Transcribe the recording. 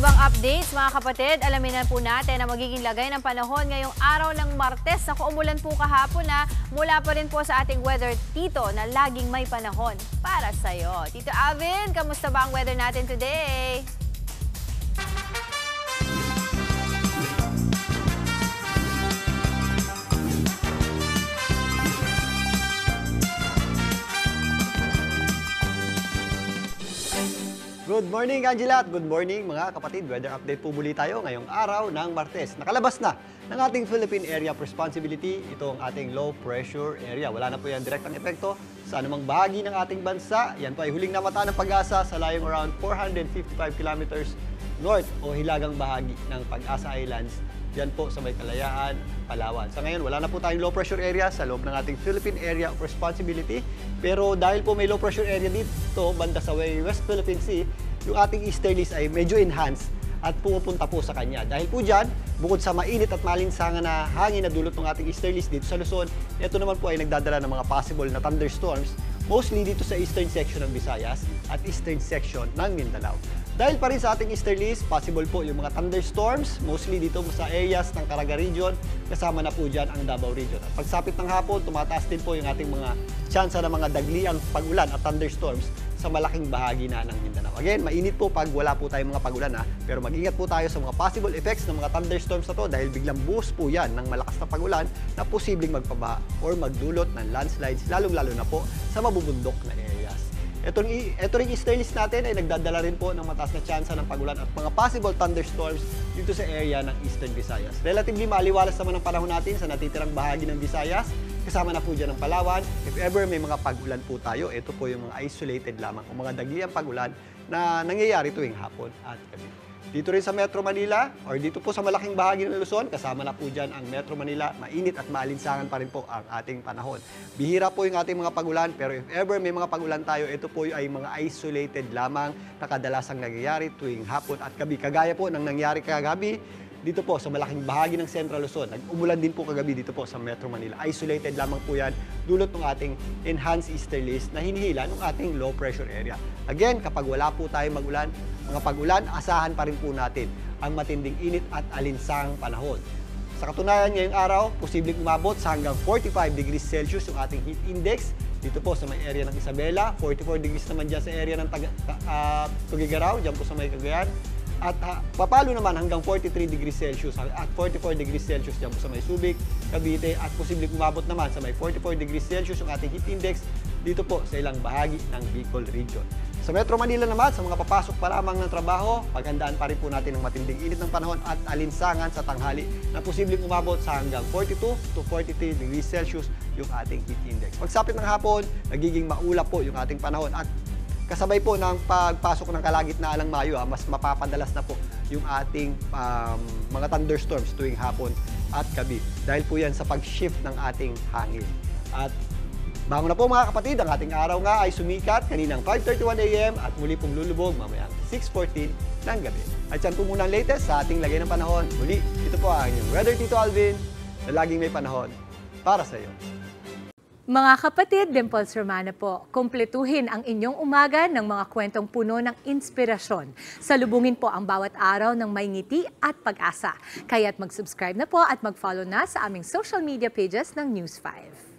ibang updates mga kapatid, alamin na po natin na magiging lagay ng panahon ngayong araw ng Martes. Naku, umulan po kahapon na mula pa rin po sa ating weather tito na laging may panahon para sa'yo. Tito Alvin, kamusta ba ang weather natin today? Good morning, Angela, at good morning mga kapatid. Weather update po muli tayo ngayong araw ng Martes. Nakalabas na ng ating Philippine Area of Responsibility itong ating low pressure area. Wala na po yan direktang epekto sa anumang bahagi ng ating bansa. Yan po ay huling namata ng Pag-asa sa layong around 455 kilometers north o hilagang bahagi ng Pag-asa Islands. Yan po sa may Kalayaan, Palawan. Sa ngayon, wala na po tayong low pressure area sa loob ng ating Philippine Area of Responsibility. Pero dahil po may low pressure area dito, banda sa West Philippine Sea, yung ating easterlies ay medyo enhanced at pumupunta po sa kanya. Dahil po dyan, bukod sa mainit at malinsangan na hangin na dulot ng ating easterlies dito sa Luzon, ito naman po ay nagdadala ng mga possible na thunderstorms, mostly dito sa eastern section ng Visayas at eastern section ng Mindanao. Dahil pa rin sa ating easterlies, possible po yung mga thunderstorms, mostly dito sa areas ng Caraga region, kasama na po dyan ang Davao region. At pagsapit ng hapon, tumataas din po yung ating mga tsansa ng mga dagliang pag-ulan at thunderstorms sa malaking bahagi na ng Mindanao. Again, mainit po pag wala po tayong mga pag-ulan pero mag-ingat po tayo sa mga possible effects ng mga thunderstorms na to dahil biglang boost po yan ng malakas na pag-ulan na posibleng magpabaha or magdulot ng landslides, lalong-lalo na po sa mabubundok na areas. Ito ring easterlies natin ay nagdadala rin po ng mataas na tsansa ng pag-ulan at mga possible thunderstorms dito sa area ng Eastern Visayas. Relatively maliwalas naman ang panahon natin sa natitirang bahagi ng Visayas, kasama na po dyan ng Palawan. If ever may mga pag-ulan po tayo, ito po yung mga isolated lamang o mga dagliang pag-ulan na nangyayari tuwing hapon at gabi. Dito rin sa Metro Manila or dito po sa malaking bahagi ng Luzon, kasama na po dyan ang Metro Manila, mainit at maalinsangan pa rin po ang ating panahon. Bihira po yung ating mga pag-ulan, pero if ever may mga pag-ulan tayo, ito po ay mga isolated lamang na kadalasang nangyayari tuwing hapon at gabi. Kagaya po ng nangyari kagabi, dito po sa malaking bahagi ng Central Luzon. Nag-umulan din po kagabi dito po sa Metro Manila. Isolated lamang po yan, dulot ng ating enhanced easterlies na hinihila ng ating low pressure area. Again, kapag wala po tayong mag-ulan, mga pag-ulan, asahan pa rin po natin ang matinding init at alinsang panahon. Sa katunayan ngayong araw, posibleng umabot sa hanggang 45 degrees Celsius yung ating heat index. Dito po sa may area ng Isabela, 44 degrees naman dyan sa area ng Tugigaraw, dyan po sa may Cagayan. At papalo naman hanggang 43 degrees Celsius at 44 degrees Celsius dyan po sa may Subic, Cavite at posibleng umabot naman sa may 44 degrees Celsius yung ating heat index dito po sa ilang bahagi ng Bicol region. Sa Metro Manila naman, sa mga papasok pa lamang ng trabaho, paghandaan pa rin po natin ang matinding init ng panahon at alinsangan sa tanghali na posibleng umabot sa hanggang 42 to 43 degrees Celsius yung ating heat index. Pagsapit ng hapon, nagiging maulap po yung ating panahon at kasabay po ng pagpasok ng kalagitnaan ng Mayo, mas mapapadalas na po yung ating mga thunderstorms tuwing hapon at gabi. Dahil po yan sa pag-shift ng ating hangin. At bangon na po mga kapatid, ang ating araw nga ay sumikat kaninang 5:31 AM at muli pong lulubog mamayang 6:14 ng gabi. At yan po muna ang latest sa ating lagay ng panahon. Muli, ito po ang inyong Weather Tito Alvin na laging may panahon para sa iyo. Mga kapatid, Dimples Romana po, kumpletuhin ang inyong umaga ng mga kwentong puno ng inspirasyon. Salubungin po ang bawat araw ng may ngiti at pag-asa. Kaya't mag-subscribe na po at mag-follow na sa aming social media pages ng News 5.